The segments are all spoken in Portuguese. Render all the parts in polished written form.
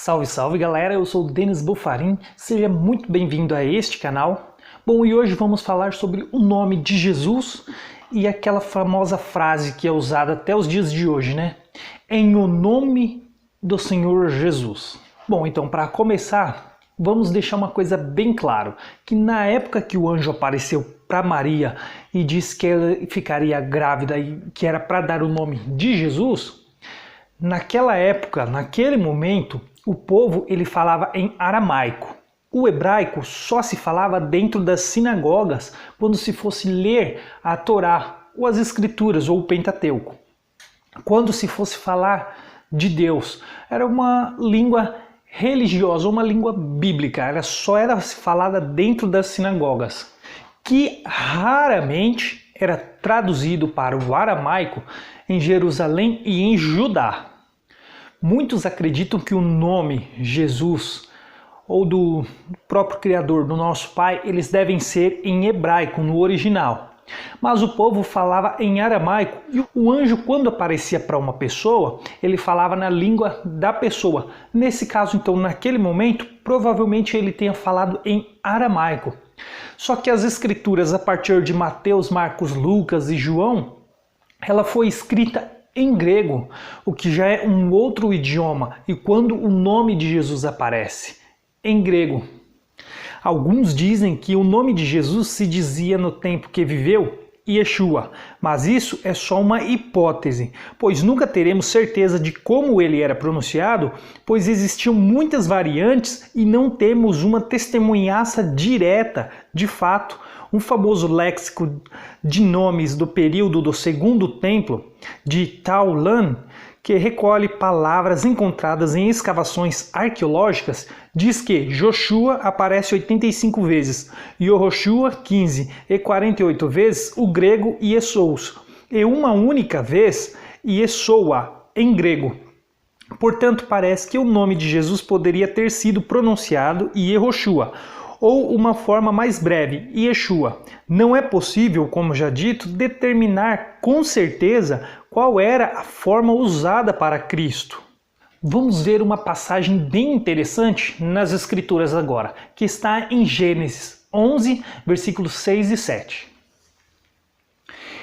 Salve, salve galera, eu sou o Denis Bufarin, seja muito bem-vindo a este canal. Bom, e hoje vamos falar sobre o nome de Jesus e aquela famosa frase que é usada até os dias de hoje, né? Em o nome do Senhor Jesus. Bom, então para começar, vamos deixar uma coisa bem claro, que na época que o anjo apareceu para Maria e disse que ela ficaria grávida e que era para dar o nome de Jesus, naquela época, naquele momento, o povo ele falava em aramaico. O hebraico só se falava dentro das sinagogas quando se fosse ler a Torá, ou as Escrituras, ou o Pentateuco. Quando se fosse falar de Deus, era uma língua religiosa, uma língua bíblica, só era falada dentro das sinagogas, que raramente era traduzido para o aramaico em Jerusalém e em Judá. Muitos acreditam que o nome Jesus ou do próprio Criador, do nosso Pai, eles devem ser em hebraico, no original. Mas o povo falava em aramaico e o anjo, quando aparecia para uma pessoa, ele falava na língua da pessoa. Nesse caso, então, naquele momento, provavelmente ele tenha falado em aramaico. Só que as escrituras, a partir de Mateus, Marcos, Lucas e João, ela foi escrita em grego, o que já é um outro idioma, e quando o nome de Jesus aparece em grego. Alguns dizem que o nome de Jesus se dizia no tempo que viveu Yeshua, mas isso é só uma hipótese, pois nunca teremos certeza de como ele era pronunciado, pois existiam muitas variantes e não temos uma testemunhança direta, de fato. Um famoso léxico de nomes do período do Segundo Templo, de Taulan, que recolhe palavras encontradas em escavações arqueológicas, diz que Joshua aparece 85 vezes, Yehoshua 15 e 48 vezes o grego Iesous, e uma única vez Yeshua em grego. Portanto, parece que o nome de Jesus poderia ter sido pronunciado Yehoshua, ou uma forma mais breve, Yeshua. Não é possível, como já dito, determinar com certeza qual era a forma usada para Cristo. Vamos ver uma passagem bem interessante nas Escrituras agora, que está em Gênesis 11, versículos 6 e 7.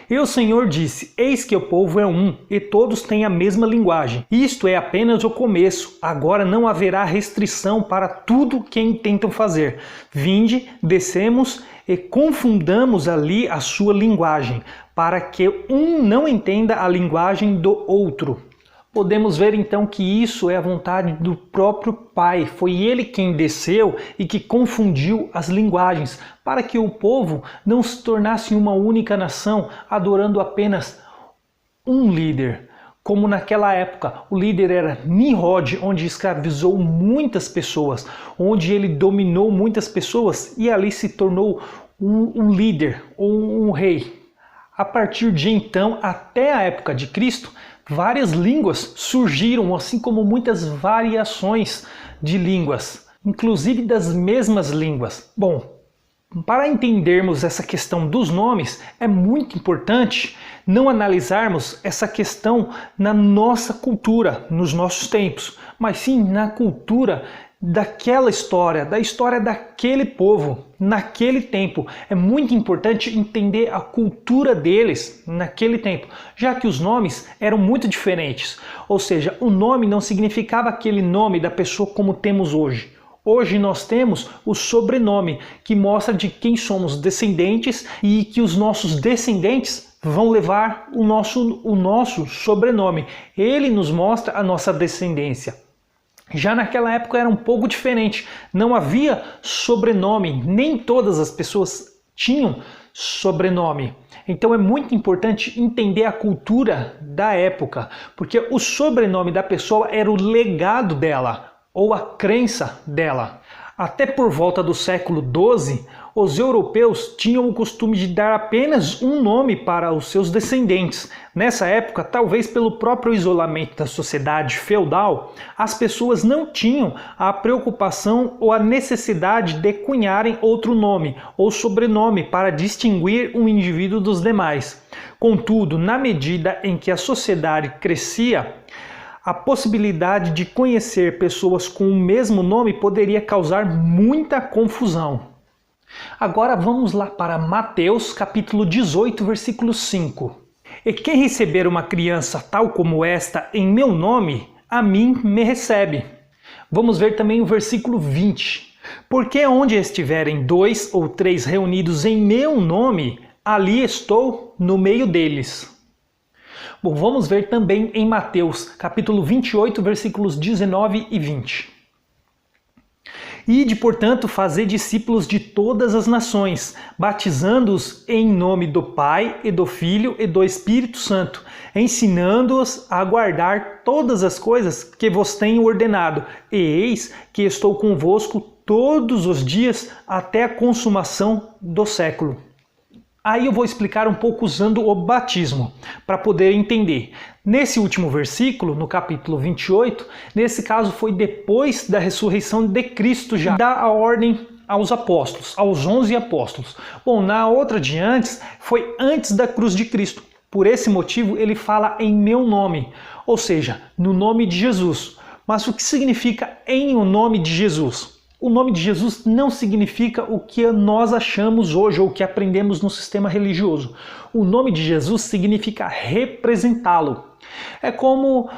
E o Senhor disse, eis que o povo é um, e todos têm a mesma linguagem. Isto é apenas o começo, agora não haverá restrição para tudo que intentam fazer. Vinde, descemos e confundamos ali a sua linguagem, para que um não entenda a linguagem do outro. Podemos ver então que isso é a vontade do próprio Pai. Foi ele quem desceu e que confundiu as linguagens, para que o povo não se tornasse uma única nação, adorando apenas um líder. Como naquela época, o líder era Nimrod, onde escravizou muitas pessoas, onde ele dominou muitas pessoas e ali se tornou um líder ou um rei. A partir de então, até a época de Cristo, várias línguas surgiram, assim como muitas variações de línguas, inclusive das mesmas línguas. Bom, para entendermos essa questão dos nomes, é muito importante não analisarmos essa questão na nossa cultura, nos nossos tempos, mas sim na cultura daquela história, da história daquele povo, naquele tempo. É muito importante entender a cultura deles naquele tempo, já que os nomes eram muito diferentes. Ou seja, o nome não significava aquele nome da pessoa como temos hoje. Hoje nós temos o sobrenome, que mostra de quem somos descendentes e que os nossos descendentes vão levar o nosso sobrenome. Ele nos mostra a nossa descendência. Já naquela época era um pouco diferente, não havia sobrenome, nem todas as pessoas tinham sobrenome. Então é muito importante entender a cultura da época, porque o sobrenome da pessoa era o legado dela, ou a crença dela. Até por volta do século XII, os europeus tinham o costume de dar apenas um nome para os seus descendentes. Nessa época, talvez pelo próprio isolamento da sociedade feudal, as pessoas não tinham a preocupação ou a necessidade de cunharem outro nome ou sobrenome para distinguir um indivíduo dos demais. Contudo, na medida em que a sociedade crescia, A possibilidade de conhecer pessoas com o mesmo nome poderia causar muita confusão. Agora vamos lá para Mateus capítulo 18, versículo 5. E quem receber uma criança tal como esta em meu nome, a mim me recebe. Vamos ver também o versículo 20. Porque onde estiverem 2 ou 3 reunidos em meu nome, ali estou no meio deles. Bom, vamos ver também em Mateus, capítulo 28, versículos 19 e 20. Ide, portanto, fazer discípulos de todas as nações, batizando-os em nome do Pai e do Filho e do Espírito Santo, ensinando-os a guardar todas as coisas que vos tenho ordenado. E eis que estou convosco todos os dias até a consumação do século. Aí eu vou explicar um pouco usando o batismo, para poder entender. Nesse último versículo, no capítulo 28, nesse caso foi depois da ressurreição de Cristo, já dá a ordem aos apóstolos, aos 11 apóstolos. Bom, na outra de antes, foi antes da cruz de Cristo. Por esse motivo, ele fala em meu nome, ou seja, no nome de Jesus. Mas o que significa em o nome de Jesus? O nome de Jesus não significa o que nós achamos hoje ou o que aprendemos no sistema religioso. O nome de Jesus significa representá-lo. É como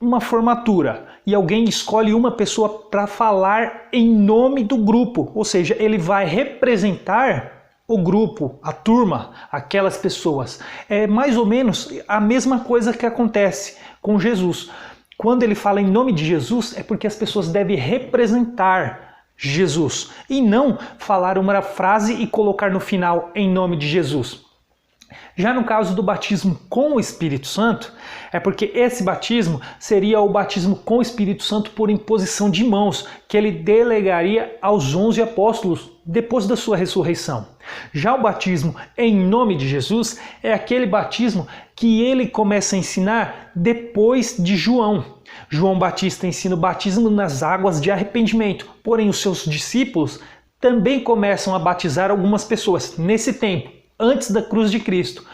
uma formatura e alguém escolhe uma pessoa para falar em nome do grupo, ou seja, ele vai representar o grupo, a turma, aquelas pessoas. É mais ou menos a mesma coisa que acontece com Jesus. Quando ele fala em nome de Jesus, é porque as pessoas devem representar Jesus e não falar uma frase e colocar no final em nome de Jesus. Já no caso do batismo com o Espírito Santo, é porque esse batismo seria o batismo com o Espírito Santo por imposição de mãos, que ele delegaria aos 11 apóstolos depois da sua ressurreição. Já o batismo em nome de Jesus é aquele batismo que ele começa a ensinar depois de João. João Batista ensina o batismo nas águas de arrependimento, porém os seus discípulos também começam a batizar algumas pessoas nesse tempo, antes da cruz de Cristo.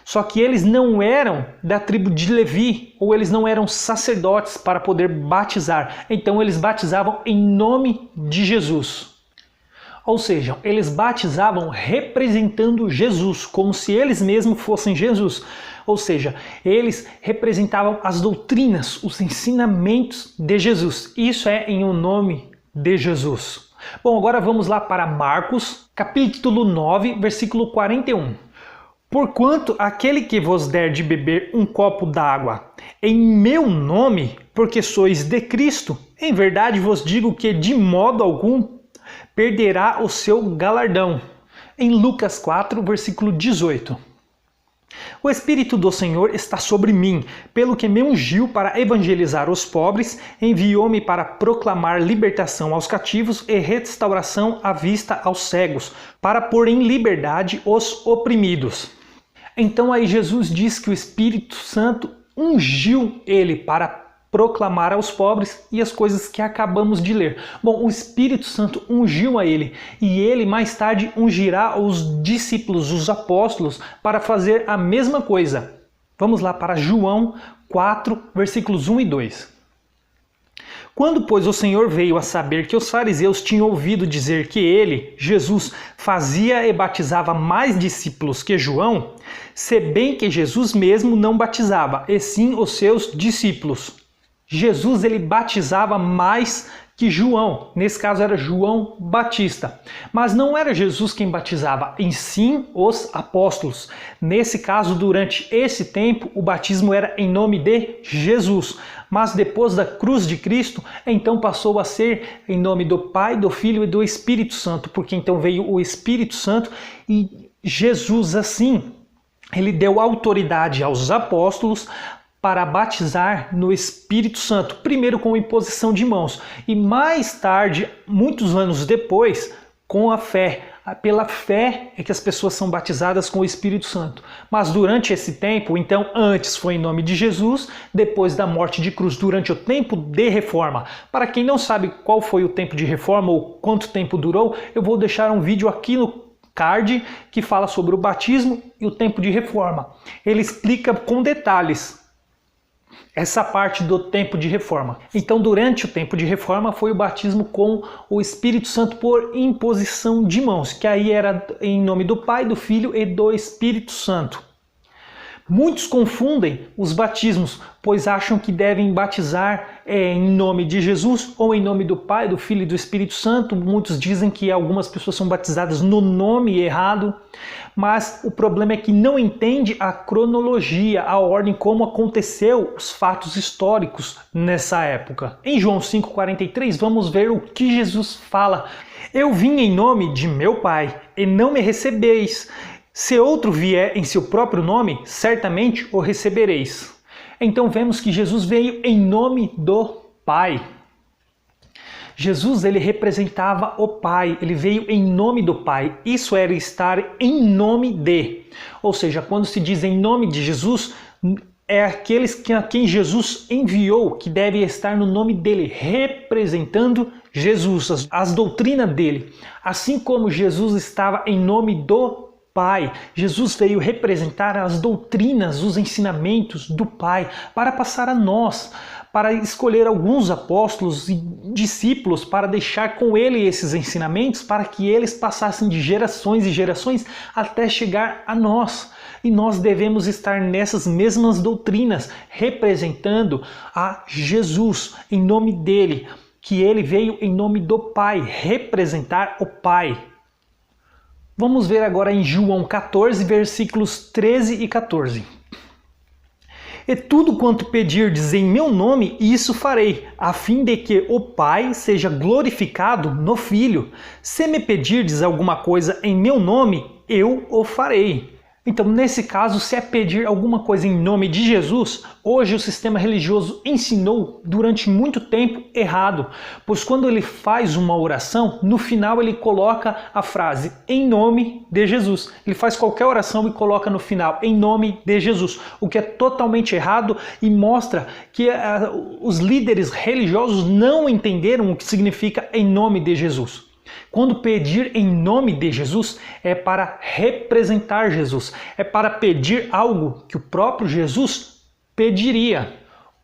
Só que eles não eram da tribo de Levi, ou eles não eram sacerdotes para poder batizar. Então eles batizavam em nome de Jesus. Ou seja, eles batizavam representando Jesus, como se eles mesmos fossem Jesus. Ou seja, eles representavam as doutrinas, os ensinamentos de Jesus. Isso é em o nome de Jesus. Bom, agora vamos lá para Marcos, capítulo 9, versículo 41. Porquanto aquele que vos der de beber um copo d'água em meu nome, porque sois de Cristo, em verdade vos digo que de modo algum perderá o seu galardão. Em Lucas 4, versículo 18. O Espírito do Senhor está sobre mim, pelo que me ungiu para evangelizar os pobres, enviou-me para proclamar libertação aos cativos e restauração à vista aos cegos, para pôr em liberdade os oprimidos. Então aí Jesus diz que o Espírito Santo ungiu ele para proclamar aos pobres e as coisas que acabamos de ler. Bom, o Espírito Santo ungiu a ele e ele mais tarde ungirá os discípulos, os apóstolos, para fazer a mesma coisa. Vamos lá para João 4, versículos 1 e 2. Quando, pois, o Senhor veio a saber que os fariseus tinham ouvido dizer que ele, Jesus, fazia e batizava mais discípulos que João, se bem que Jesus mesmo não batizava, e sim os seus discípulos. Jesus ele batizava mais que João, nesse caso era João Batista, mas não era Jesus quem batizava, em sim os apóstolos. Nesse caso, durante esse tempo, o batismo era em nome de Jesus, mas depois da cruz de Cristo, então passou a ser em nome do Pai, do Filho e do Espírito Santo, porque então veio o Espírito Santo e Jesus assim, ele deu autoridade aos apóstolos para batizar no Espírito Santo, primeiro com imposição de mãos e mais tarde, muitos anos depois, com a fé. Pela fé é que as pessoas são batizadas com o Espírito Santo. Mas durante esse tempo, então antes foi em nome de Jesus, depois da morte de cruz, durante o tempo de reforma. Para quem não sabe qual foi o tempo de reforma ou quanto tempo durou, eu vou deixar um vídeo aqui no card que fala sobre o batismo e o tempo de reforma. Ele explica com detalhes essa parte do tempo de reforma. Então, durante o tempo de reforma, foi o batismo com o Espírito Santo por imposição de mãos, que aí era em nome do Pai, do Filho e do Espírito Santo. Muitos confundem os batismos, pois acham que devem batizar em nome de Jesus ou em nome do Pai, do Filho e do Espírito Santo. Muitos dizem que algumas pessoas são batizadas no nome errado, mas o problema é que não entende a cronologia, a ordem como aconteceu os fatos históricos nessa época. Em João 5,43 vamos ver o que Jesus fala. Eu vim em nome de meu Pai e não me recebeis. Se outro vier em seu próprio nome, certamente o recebereis. Então vemos que Jesus veio em nome do Pai. Jesus, ele representava o Pai, ele veio em nome do Pai. Isso era estar em nome de. Ou seja, quando se diz em nome de Jesus, é aqueles a quem Jesus enviou, que devem estar no nome dele, representando Jesus, as doutrinas dele. Assim como Jesus estava em nome do Pai, Jesus veio representar as doutrinas, os ensinamentos do Pai para passar a nós, para escolher alguns apóstolos e discípulos para deixar com ele esses ensinamentos, para que eles passassem de gerações e gerações até chegar a nós. E nós devemos estar nessas mesmas doutrinas, representando a Jesus em nome dele, que ele veio em nome do Pai, representar o Pai. Vamos ver agora em João 14, versículos 13 e 14. E tudo quanto pedirdes em meu nome, isso farei, a fim de que o Pai seja glorificado no Filho. Se me pedirdes alguma coisa em meu nome, eu o farei. Então, nesse caso, se é pedir alguma coisa em nome de Jesus, hoje o sistema religioso ensinou durante muito tempo errado, pois quando ele faz uma oração, no final ele coloca a frase em nome de Jesus. Ele faz qualquer oração e coloca no final em nome de Jesus, o que é totalmente errado e mostra que os líderes religiosos não entenderam o que significa em nome de Jesus. Quando pedir em nome de Jesus, é para representar Jesus, é para pedir algo que o próprio Jesus pediria.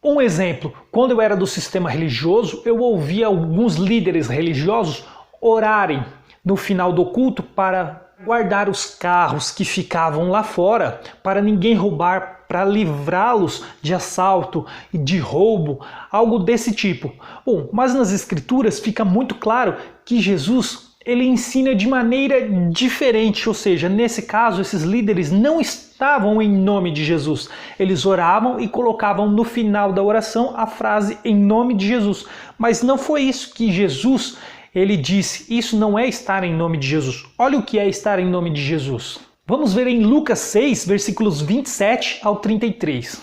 Um exemplo, quando eu era do sistema religioso, eu ouvia alguns líderes religiosos orarem no final do culto para guardar os carros que ficavam lá fora, para ninguém roubar, para livrá-los de assalto e de roubo, algo desse tipo. Bom, mas nas escrituras fica muito claro que Jesus, ele ensina de maneira diferente, ou seja, nesse caso esses líderes não estavam em nome de Jesus. Eles oravam e colocavam no final da oração a frase em nome de Jesus. Mas não foi isso que Jesus ele disse, isso não é estar em nome de Jesus. Olha o que é estar em nome de Jesus. Vamos ver em Lucas 6, versículos 27 ao 33.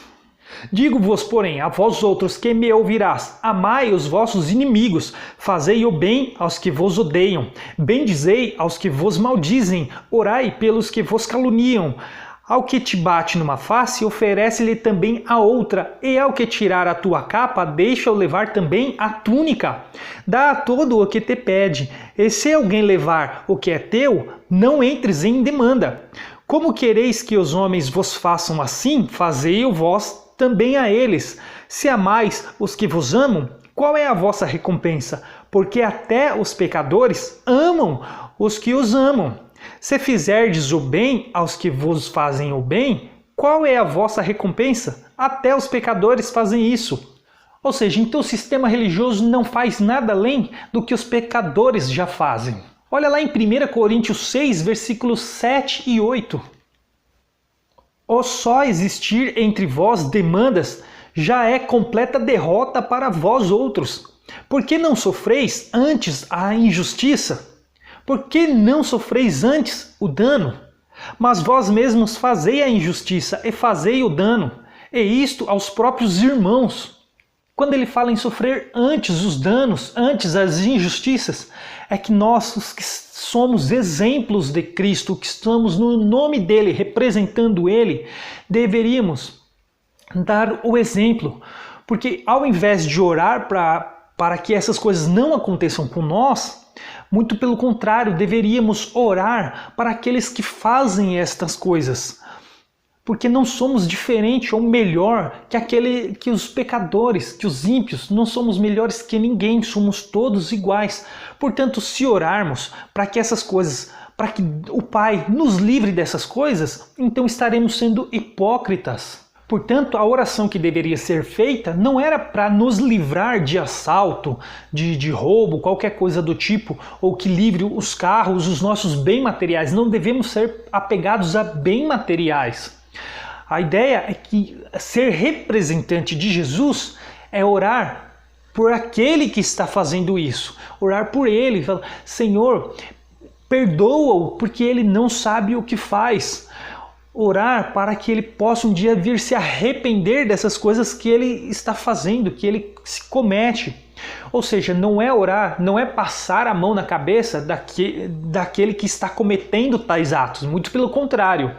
Digo-vos, porém, a vós outros que me ouvirás, amai os vossos inimigos, fazei o bem aos que vos odeiam, bendizei aos que vos maldizem, orai pelos que vos caluniam. Ao que te bate numa face, oferece-lhe também a outra, e ao que tirar a tua capa, deixa-o levar também a túnica. Dá a todo o que te pede, e se alguém levar o que é teu, não entres em demanda. Como quereis que os homens vos façam assim, fazei-o vós também a eles. Se amais os que vos amam, qual é a vossa recompensa? Porque até os pecadores amam os que os amam. Se fizerdes o bem aos que vos fazem o bem, qual é a vossa recompensa? Até os pecadores fazem isso. Ou seja, então o sistema religioso não faz nada além do que os pecadores já fazem. Olha lá em 1 Coríntios 6, versículos 7 e 8. O só existir entre vós demandas já é completa derrota para vós outros. Por que não sofreis antes a injustiça? Por que não sofreis antes o dano? Mas vós mesmos fazei a injustiça e fazei o dano, e isto aos próprios irmãos. Quando ele fala em sofrer antes os danos, antes as injustiças, é que nós, os que somos exemplos de Cristo, que estamos no nome dele, representando ele, deveríamos dar o exemplo. Porque ao invés de orar para que essas coisas não aconteçam com nós, muito pelo contrário, deveríamos orar para aqueles que fazem estas coisas. porque não somos diferente ou melhor que os pecadores, que os ímpios, não somos melhores que ninguém, somos todos iguais. Portanto, se orarmos para que essas coisas, para que o Pai nos livre dessas coisas, então estaremos sendo hipócritas. Portanto, a oração que deveria ser feita não era para nos livrar de assalto, de roubo, qualquer coisa do tipo, ou que livre os carros, os nossos bens materiais. Não devemos ser apegados a bens materiais. A ideia é que ser representante de Jesus é orar por aquele que está fazendo isso. Orar por ele, falar, Senhor, perdoa-o porque ele não sabe o que faz. Orar para que ele possa um dia vir se arrepender dessas coisas que ele está fazendo, que ele se comete. Ou seja, não é orar, não é passar a mão na cabeça daquele que está cometendo tais atos. Muito pelo contrário.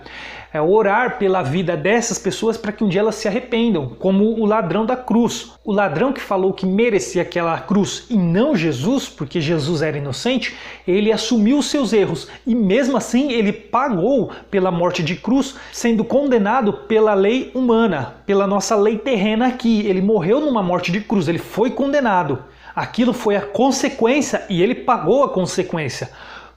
É orar pela vida dessas pessoas para que um dia elas se arrependam, como o ladrão da cruz. O ladrão que falou que merecia aquela cruz e não Jesus, porque Jesus era inocente, ele assumiu os seus erros e mesmo assim ele pagou pela morte de cruz, sendo condenado pela lei humana, pela nossa lei terrena aqui. Ele morreu numa morte de cruz, ele foi condenado. Aquilo foi a consequência e ele pagou a consequência.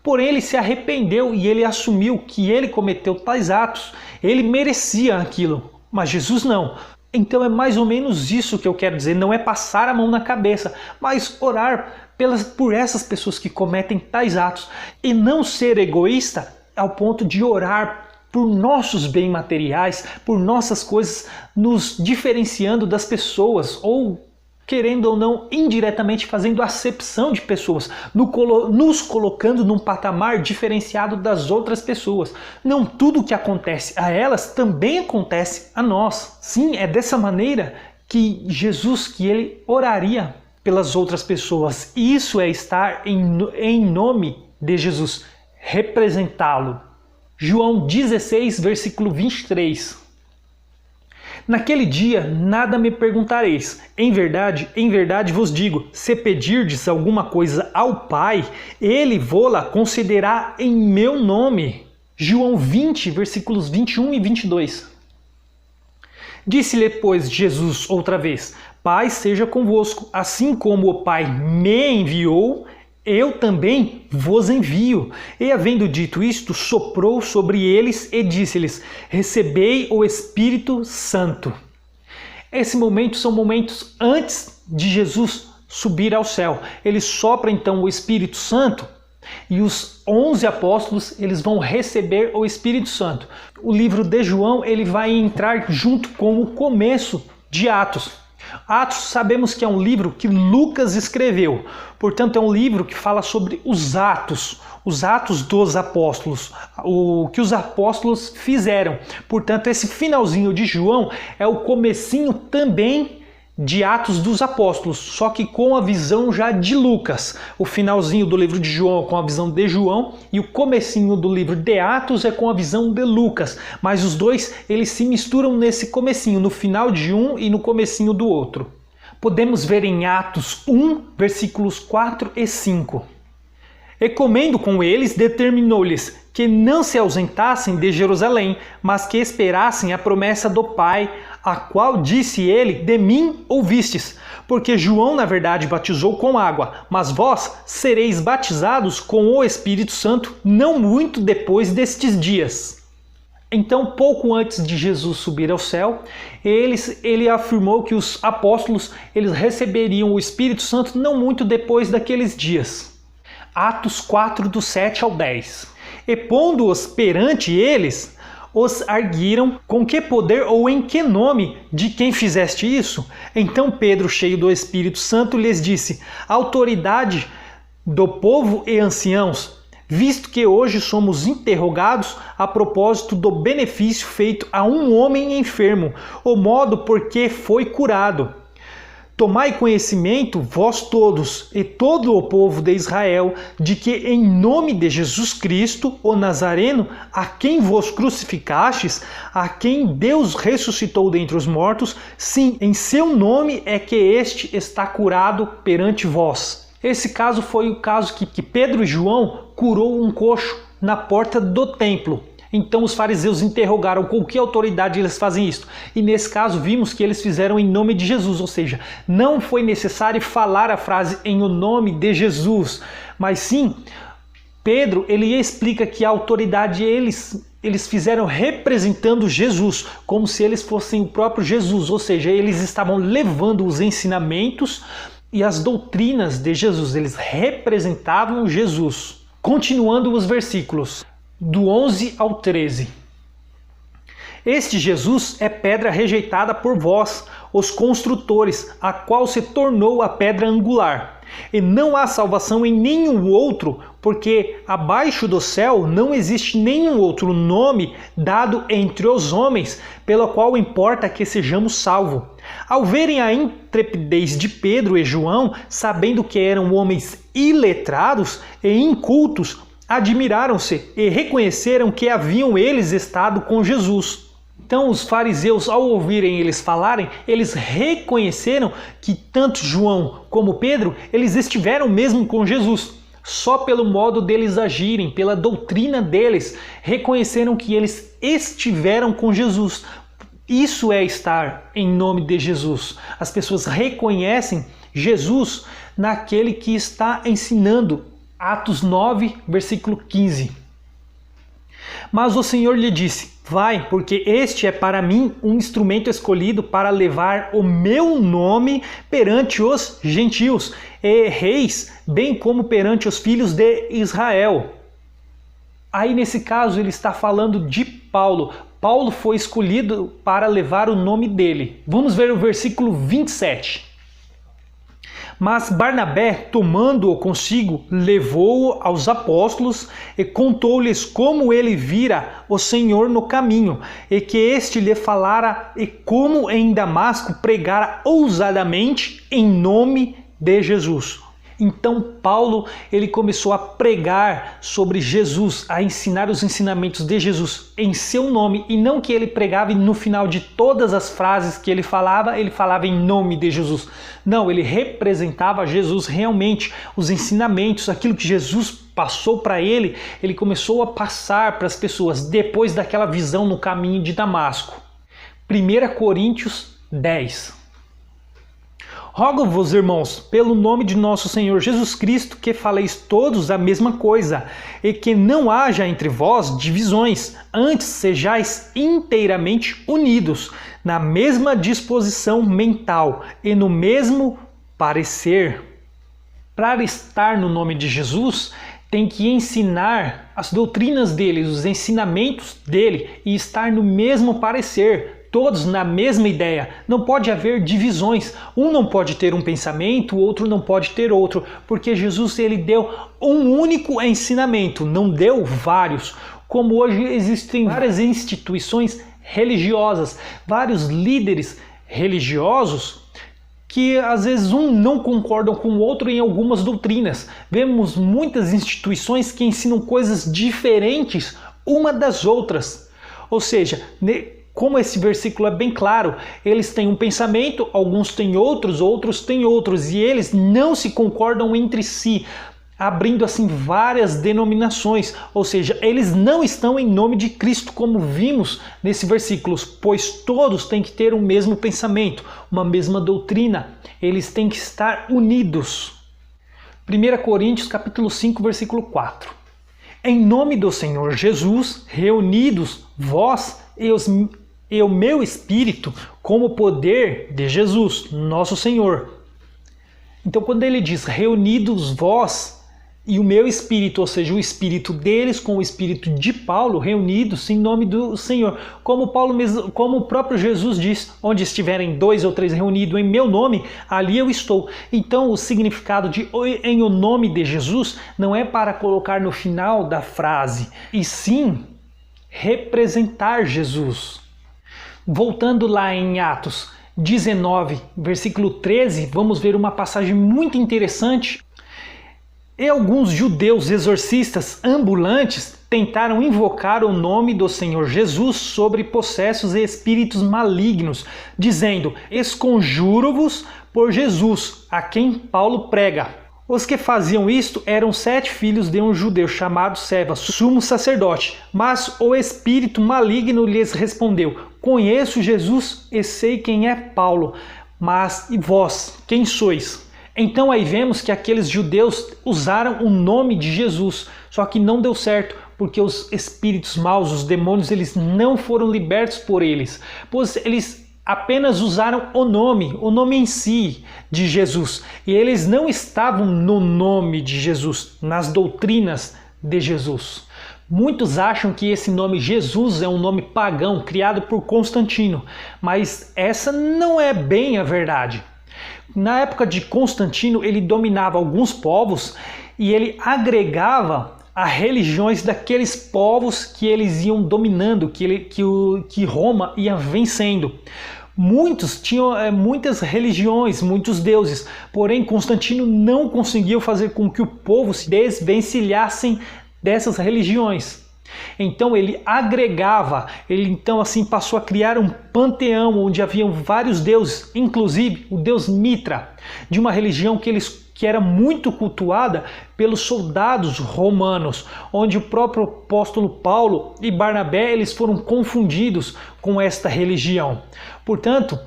Porém, ele se arrependeu e ele assumiu que ele cometeu tais atos. Ele merecia aquilo, mas Jesus não. Então é mais ou menos isso que eu quero dizer. Não é passar a mão na cabeça, mas orar por essas pessoas que cometem tais atos. E não ser egoísta ao ponto de orar por nossos bens materiais, por nossas coisas, nos diferenciando das pessoas ou querendo ou não, indiretamente fazendo acepção de pessoas, nos colocando num patamar diferenciado das outras pessoas. Não tudo que acontece a elas também acontece a nós. Sim, é dessa maneira que Jesus, que ele oraria pelas outras pessoas. Isso é estar em nome de Jesus, representá-lo. João 16, versículo 23. Naquele dia nada me perguntareis. Em verdade vos digo, se pedirdes alguma coisa ao Pai, ele vô-la concederá em meu nome. João 20, versículos 21 e 22. Disse-lhe, pois, Jesus outra vez, Pai seja convosco, assim como o Pai me enviou, eu também vos envio. E havendo dito isto, soprou sobre eles e disse-lhes, recebei o Espírito Santo. Esses momentos são momentos antes de Jesus subir ao céu. Ele sopra então o Espírito Santo e os 11 apóstolos eles vão receber o Espírito Santo. O livro de João ele vai entrar junto com o começo de Atos. Atos sabemos que é um livro que Lucas escreveu, portanto é um livro que fala sobre os atos dos apóstolos, o que os apóstolos fizeram. Portanto, esse finalzinho de João é o comecinho também de Atos dos Apóstolos, só que com a visão já de Lucas. O finalzinho do livro de João é com a visão de João e o comecinho do livro de Atos é com a visão de Lucas. Mas os dois, eles se misturam nesse comecinho, no final de um e no comecinho do outro. Podemos ver em Atos 1, versículos 4 e 5. E comendo com eles, determinou-lhes que não se ausentassem de Jerusalém, mas que esperassem a promessa do Pai, a qual disse ele, de mim ouvistes, porque João na verdade batizou com água, mas vós sereis batizados com o Espírito Santo não muito depois destes dias. Então, pouco antes de Jesus subir ao céu, ele afirmou que os apóstolos eles receberiam o Espírito Santo não muito depois daqueles dias. Atos 4, do 7 ao 10. E pondo-os perante eles, os arguiram com que poder ou em que nome de quem fizeste isso? Então Pedro, cheio do Espírito Santo, lhes disse, autoridade do povo e anciãos, visto que hoje somos interrogados a propósito do benefício feito a um homem enfermo, o modo por que foi curado. Tomai conhecimento, vós todos, e todo o povo de Israel, de que em nome de Jesus Cristo, o Nazareno, a quem vos crucificastes, a quem Deus ressuscitou dentre os mortos, sim, em seu nome é que este está curado perante vós. Esse caso foi o caso que Pedro e João curou um coxo na porta do templo. Então os fariseus interrogaram com que autoridade eles fazem isso. E nesse caso vimos que eles fizeram em nome de Jesus, ou seja, não foi necessário falar a frase em o nome de Jesus, mas sim, Pedro ele explica que a autoridade eles fizeram representando Jesus, como se eles fossem o próprio Jesus, ou seja, eles estavam levando os ensinamentos e as doutrinas de Jesus, eles representavam Jesus. Continuando os versículos, do 11 ao 13. Este Jesus é pedra rejeitada por vós, os construtores, a qual se tornou a pedra angular. E não há salvação em nenhum outro, porque abaixo do céu não existe nenhum outro nome dado entre os homens, pelo qual importa que sejamos salvos. Ao verem a intrepidez de Pedro e João, sabendo que eram homens iletrados e incultos, admiraram-se e reconheceram que haviam eles estado com Jesus. Então os fariseus, ao ouvirem eles falarem, eles reconheceram que tanto João como Pedro, eles estiveram mesmo com Jesus. Só pelo modo deles agirem, pela doutrina deles, reconheceram que eles estiveram com Jesus. Isso é estar em nome de Jesus. As pessoas reconhecem Jesus naquele que está ensinando. Atos 9, versículo 15. Mas o Senhor lhe disse: vai, porque este é para mim um instrumento escolhido para levar o meu nome perante os gentios e reis, bem como perante os filhos de Israel. Aí nesse caso ele está falando de Paulo. Paulo foi escolhido para levar o nome dele. Vamos ver o versículo 27. Mas Barnabé, tomando-o consigo, levou-o aos apóstolos e contou-lhes como ele vira o Senhor no caminho, e que este lhe falara, e como em Damasco pregara ousadamente em nome de Jesus. Então Paulo ele começou a pregar sobre Jesus, a ensinar os ensinamentos de Jesus em seu nome, e não que ele pregava e no final de todas as frases que ele falava em nome de Jesus. Não, ele representava Jesus realmente, os ensinamentos, aquilo que Jesus passou para ele, ele começou a passar para as pessoas depois daquela visão no caminho de Damasco. 1 Coríntios 10. Rogo-vos, irmãos, pelo nome de nosso Senhor Jesus Cristo, que faleis todos a mesma coisa, e que não haja entre vós divisões, antes sejais inteiramente unidos, na mesma disposição mental e no mesmo parecer. Para estar no nome de Jesus, tem que ensinar as doutrinas dele, os ensinamentos dele, e estar no mesmo parecer, todos na mesma ideia. Não pode haver divisões. Um não pode ter um pensamento, o outro não pode ter outro, porque Jesus ele deu um único ensinamento, não deu vários. Como hoje existem várias instituições religiosas, vários líderes religiosos que às vezes um não concordam com o outro em algumas doutrinas. Vemos muitas instituições que ensinam coisas diferentes uma das outras. Ou seja, como esse versículo é bem claro, eles têm um pensamento, alguns têm outros, outros têm outros, e eles não se concordam entre si, abrindo assim várias denominações, ou seja, eles não estão em nome de Cristo, como vimos nesse versículo, pois todos têm que ter o mesmo pensamento, uma mesma doutrina, eles têm que estar unidos. 1 Coríntios capítulo 5, versículo 4. Em nome do Senhor Jesus, reunidos vós e o meu espírito, como o poder de Jesus, nosso Senhor. Então, quando ele diz reunidos vós e o meu espírito, ou seja, o espírito deles com o espírito de Paulo, reunidos em nome do Senhor. Como o próprio Jesus diz, onde estiverem 2 ou 3 reunidos em meu nome, ali eu estou. Então, o significado de em o nome de Jesus não é para colocar no final da frase, e sim representar Jesus. Voltando lá em Atos 19, versículo 13, vamos ver uma passagem muito interessante. E alguns judeus exorcistas ambulantes tentaram invocar o nome do Senhor Jesus sobre possessos e espíritos malignos, dizendo: esconjuro-vos por Jesus, a quem Paulo prega. Os que faziam isto eram 7 filhos de um judeu chamado Seva, sumo sacerdote. Mas o espírito maligno lhes respondeu: conheço Jesus e sei quem é Paulo, mas e vós, quem sois? Então aí vemos que aqueles judeus usaram o nome de Jesus, só que não deu certo, porque os espíritos maus, os demônios, eles não foram libertos por eles, pois eles apenas usaram o nome em si de Jesus. E eles não estavam no nome de Jesus, nas doutrinas de Jesus. Muitos acham que esse nome Jesus é um nome pagão criado por Constantino, mas essa não é bem a verdade. Na época de Constantino, ele dominava alguns povos e ele agregava a religiões daqueles povos que eles iam dominando, que Roma ia vencendo. Muitos tinham muitas religiões, muitos deuses, porém Constantino não conseguiu fazer com que o povo se desvencilhassem dessas religiões. Então ele agregava, ele então assim passou a criar um panteão onde haviam vários deuses, inclusive o deus Mitra, de uma religião que era muito cultuada pelos soldados romanos, onde o próprio apóstolo Paulo e Barnabé eles foram confundidos com esta religião. Portanto,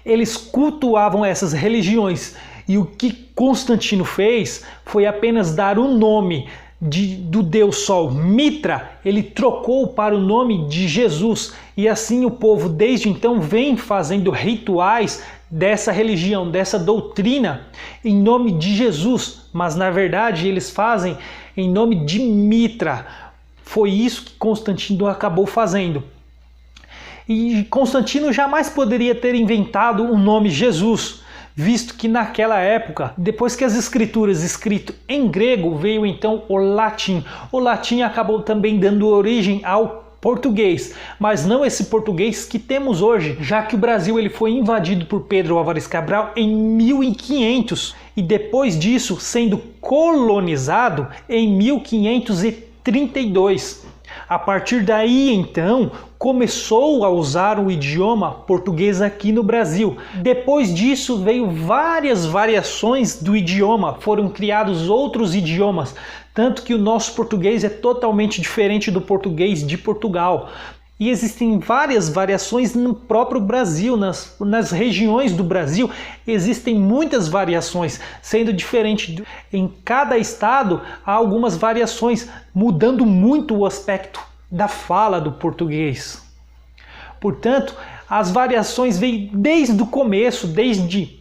eles cultuavam essas religiões e o que Constantino fez foi apenas dar o nome do deus Sol, Mitra, ele trocou para o nome de Jesus e assim o povo desde então vem fazendo rituais dessa religião, dessa doutrina em nome de Jesus, mas na verdade eles fazem em nome de Mitra. Foi isso que Constantino acabou fazendo. E Constantino jamais poderia ter inventado o nome Jesus, visto que naquela época, depois que as escrituras escritas em grego, veio então o latim. O latim acabou também dando origem ao português, mas não esse português que temos hoje, já que o Brasil ele foi invadido por Pedro Álvares Cabral em 1500 e depois disso sendo colonizado em 1532. A partir daí, então, começou a usar o idioma português aqui no Brasil. Depois disso, veio várias variações do idioma, foram criados outros idiomas, tanto que o nosso português é totalmente diferente do português de Portugal. E existem várias variações no próprio Brasil, nas regiões do Brasil, existem muitas variações, sendo diferente. Em cada estado há algumas variações, mudando muito o aspecto da fala do português. Portanto, as variações vêm desde o começo, desde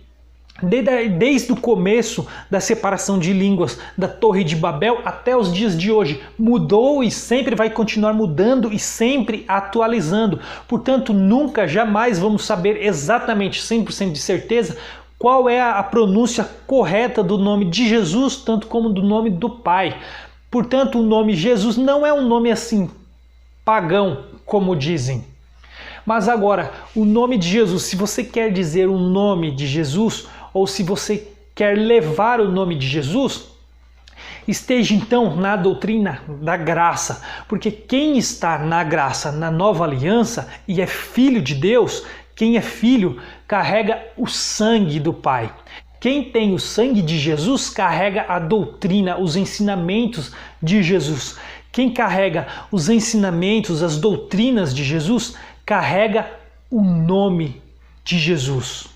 o começo da separação de línguas da Torre de Babel até os dias de hoje. Mudou e sempre vai continuar mudando e sempre atualizando. Portanto, nunca, jamais vamos saber exatamente, 100% de certeza, qual é a pronúncia correta do nome de Jesus, tanto como do nome do Pai. Portanto, o nome Jesus não é um nome assim pagão, como dizem. Mas agora, o nome de Jesus, se você quer dizer o nome de Jesus, ou se você quer levar o nome de Jesus, esteja então na doutrina da graça, porque quem está na graça, na nova aliança e é filho de Deus, quem é filho carrega o sangue do Pai. Quem tem o sangue de Jesus carrega a doutrina, os ensinamentos de Jesus. Quem carrega os ensinamentos, as doutrinas de Jesus, carrega o nome de Jesus.